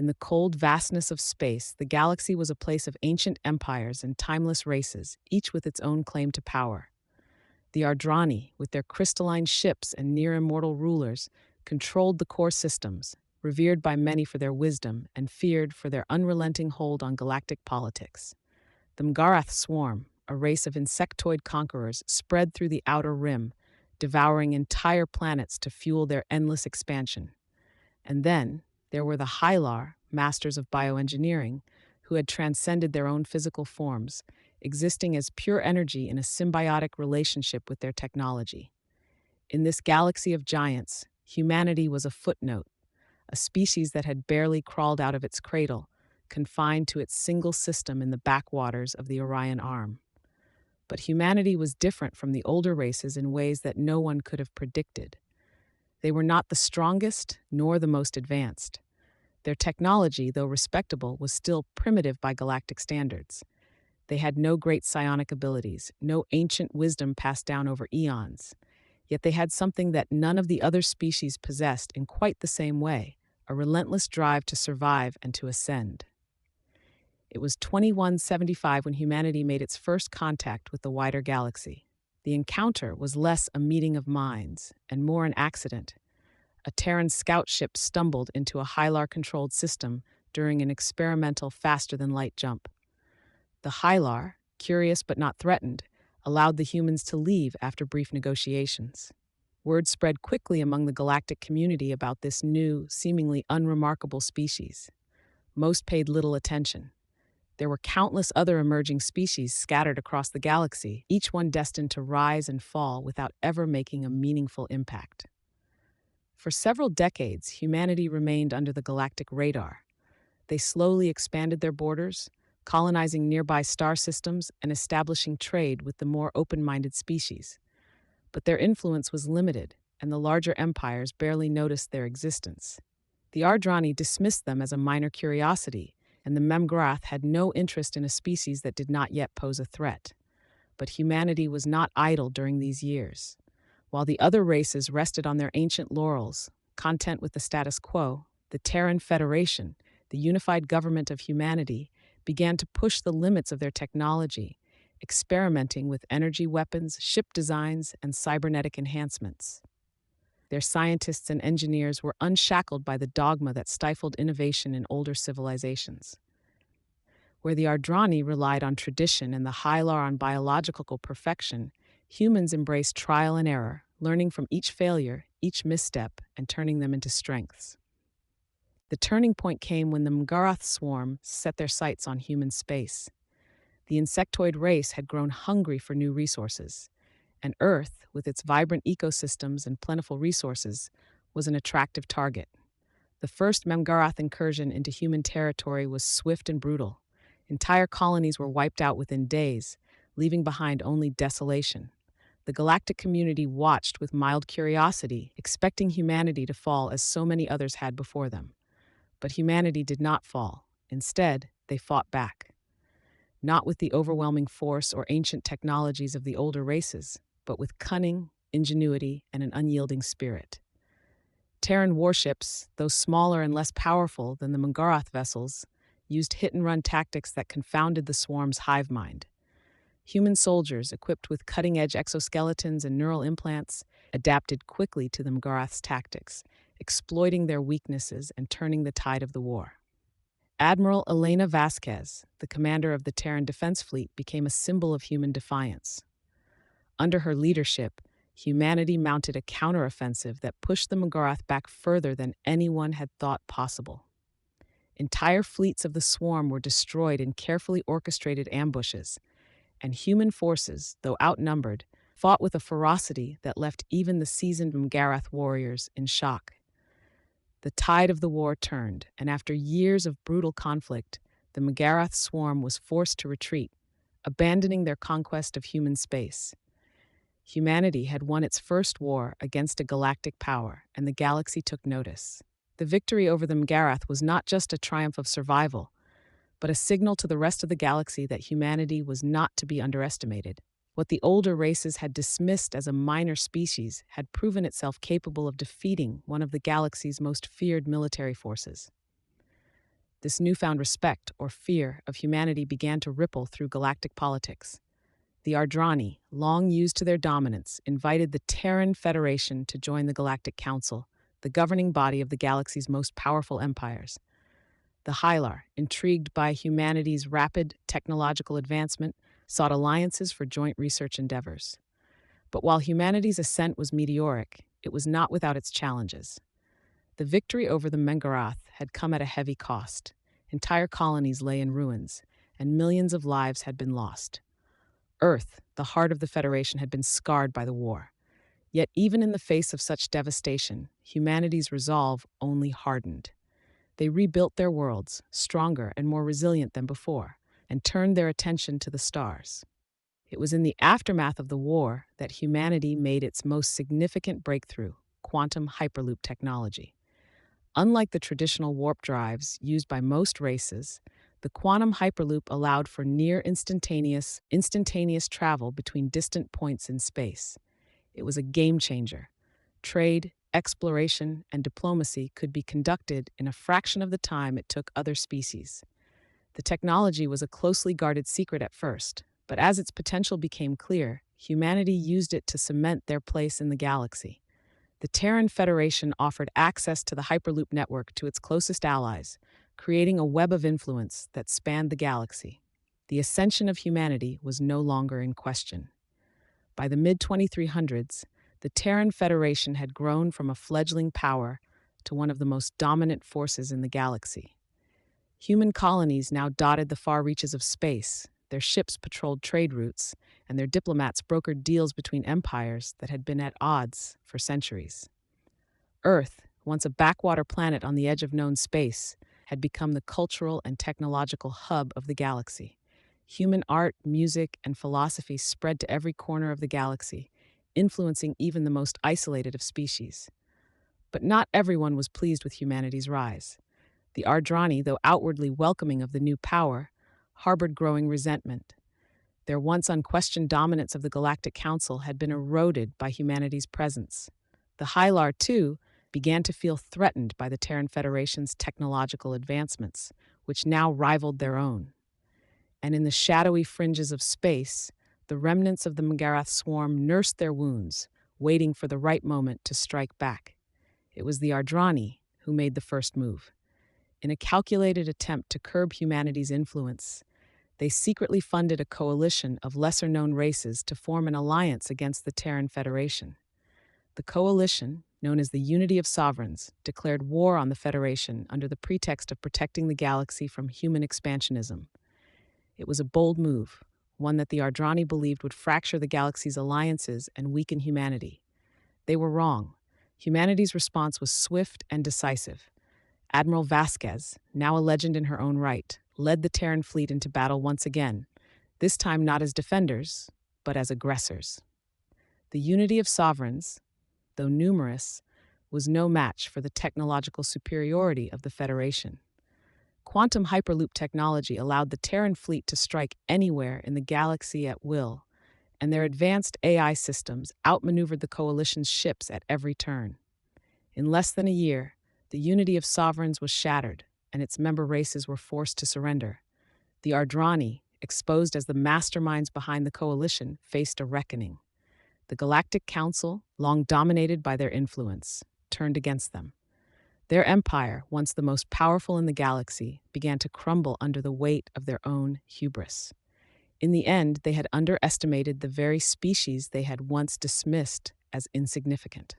In the cold vastness of space, the galaxy was a place of ancient empires and timeless races, each with its own claim to power. The Ardrani, with their crystalline ships and near-immortal rulers, controlled the core systems, revered by many for their wisdom and feared for their unrelenting hold on galactic politics. The Mgarath swarm, a race of insectoid conquerors, spread through the outer rim, devouring entire planets to fuel their endless expansion. And then there were the Hylar, masters of bioengineering, who had transcended their own physical forms, existing as pure energy in a symbiotic relationship with their technology. In this galaxy of giants, humanity was a footnote, a species that had barely crawled out of its cradle, confined to its single system in the backwaters of the Orion Arm. But humanity was different from the older races in ways that no one could have predicted. They were not the strongest nor the most advanced. Their technology, though respectable, was still primitive by galactic standards. They had no great psionic abilities, no ancient wisdom passed down over eons. Yet they had something that none of the other species possessed in quite the same way, a relentless drive to survive and to ascend. It was 2175 when humanity made its first contact with the wider galaxy. The encounter was less a meeting of minds and more an accident. A Terran scout ship stumbled into a Hylar-controlled system during an experimental faster-than-light jump. The Hylar, curious but not threatened, allowed the humans to leave after brief negotiations. Word spread quickly among the galactic community about this new, seemingly unremarkable species. Most paid little attention. There were countless other emerging species scattered across the galaxy, each one destined to rise and fall without ever making a meaningful impact. For several decades, humanity remained under the galactic radar. They slowly expanded their borders, colonizing nearby star systems and establishing trade with the more open-minded species. But their influence was limited, and the larger empires barely noticed their existence. The Ardrani dismissed them as a minor curiosity, and the Memgrath had no interest in a species that did not yet pose a threat. But humanity was not idle during these years. While the other races rested on their ancient laurels, content with the status quo, the Terran Federation, the unified government of humanity, began to push the limits of their technology, experimenting with energy weapons, ship designs, and cybernetic enhancements. Their scientists and engineers were unshackled by the dogma that stifled innovation in older civilizations. Where the Ardrani relied on tradition and the Hylar on biological perfection, humans embraced trial and error, learning from each failure, each misstep, and turning them into strengths. The turning point came when the Mgarath swarm set their sights on human space. The insectoid race had grown hungry for new resources, and Earth, with its vibrant ecosystems and plentiful resources, was an attractive target. The first Memgarath incursion into human territory was swift and brutal. Entire colonies were wiped out within days, leaving behind only desolation. The galactic community watched with mild curiosity, expecting humanity to fall as so many others had before them. But humanity did not fall. Instead, they fought back. Not with the overwhelming force or ancient technologies of the older races, but with cunning, ingenuity, and an unyielding spirit. Terran warships, though smaller and less powerful than the Mangarath vessels, used hit-and-run tactics that confounded the swarm's hive mind. Human soldiers, equipped with cutting-edge exoskeletons and neural implants, adapted quickly to the Mgarath's tactics, exploiting their weaknesses and turning the tide of the war. Admiral Elena Vasquez, the commander of the Terran Defense Fleet, became a symbol of human defiance. Under her leadership, humanity mounted a counteroffensive that pushed the Mgarath back further than anyone had thought possible. Entire fleets of the swarm were destroyed in carefully orchestrated ambushes, and human forces, though outnumbered, fought with a ferocity that left even the seasoned Mgarath warriors in shock. The tide of the war turned, and after years of brutal conflict, the Mgarath swarm was forced to retreat, abandoning their conquest of human space. Humanity had won its first war against a galactic power, and the galaxy took notice. The victory over the Mgarath was not just a triumph of survival, but a signal to the rest of the galaxy that humanity was not to be underestimated. What the older races had dismissed as a minor species had proven itself capable of defeating one of the galaxy's most feared military forces. This newfound respect or fear of humanity began to ripple through galactic politics. The Ardrani, long used to their dominance, invited the Terran Federation to join the Galactic Council, the governing body of the galaxy's most powerful empires. The Hylar, intrigued by humanity's rapid technological advancement, sought alliances for joint research endeavors. But while humanity's ascent was meteoric, it was not without its challenges. The victory over the Mengarath had come at a heavy cost. Entire colonies lay in ruins, and millions of lives had been lost. Earth, the heart of the Federation, had been scarred by the war. Yet even in the face of such devastation, humanity's resolve only hardened. They rebuilt their worlds, stronger and more resilient than before, and turned their attention to the stars. It was in the aftermath of the war that humanity made its most significant breakthrough, quantum hyperloop technology. Unlike the traditional warp drives used by most races, the quantum hyperloop allowed for near instantaneous travel between distant points in space. It was a game changer. Trade, exploration, and diplomacy could be conducted in a fraction of the time it took other species. The technology was a closely guarded secret at first, but as its potential became clear, humanity used it to cement their place in the galaxy. The Terran Federation offered access to the Hyperloop network to its closest allies, creating a web of influence that spanned the galaxy. The ascension of humanity was no longer in question. By the mid-2300s, the Terran Federation had grown from a fledgling power to one of the most dominant forces in the galaxy. Human colonies now dotted the far reaches of space, their ships patrolled trade routes, and their diplomats brokered deals between empires that had been at odds for centuries. Earth, once a backwater planet on the edge of known space, had become the cultural and technological hub of the galaxy. Human art, music, and philosophy spread to every corner of the galaxy, influencing even the most isolated of species. But not everyone was pleased with humanity's rise. The Ardrani, though outwardly welcoming of the new power, harbored growing resentment. Their once unquestioned dominance of the Galactic Council had been eroded by humanity's presence. The Hylar, too, began to feel threatened by the Terran Federation's technological advancements, which now rivaled their own. And in the shadowy fringes of space, the remnants of the Mengarath swarm nursed their wounds, waiting for the right moment to strike back. It was the Ardrani who made the first move. In a calculated attempt to curb humanity's influence, they secretly funded a coalition of lesser-known races to form an alliance against the Terran Federation. The coalition, known as the Unity of Sovereigns, declared war on the Federation under the pretext of protecting the galaxy from human expansionism. It was a bold move, one that the Ardrani believed would fracture the galaxy's alliances and weaken humanity. They were wrong. Humanity's response was swift and decisive. Admiral Vasquez, now a legend in her own right, led the Terran fleet into battle once again, this time not as defenders, but as aggressors. The Unity of Sovereigns, though numerous, was no match for the technological superiority of the Federation. Quantum hyperloop technology allowed the Terran fleet to strike anywhere in the galaxy at will, and their advanced AI systems outmaneuvered the coalition's ships at every turn. In less than a year, the Unity of Sovereigns was shattered, and its member races were forced to surrender. The Ardrani, exposed as the masterminds behind the coalition, faced a reckoning. The Galactic Council, long dominated by their influence, turned against them. Their empire, once the most powerful in the galaxy, began to crumble under the weight of their own hubris. In the end, they had underestimated the very species they had once dismissed as insignificant.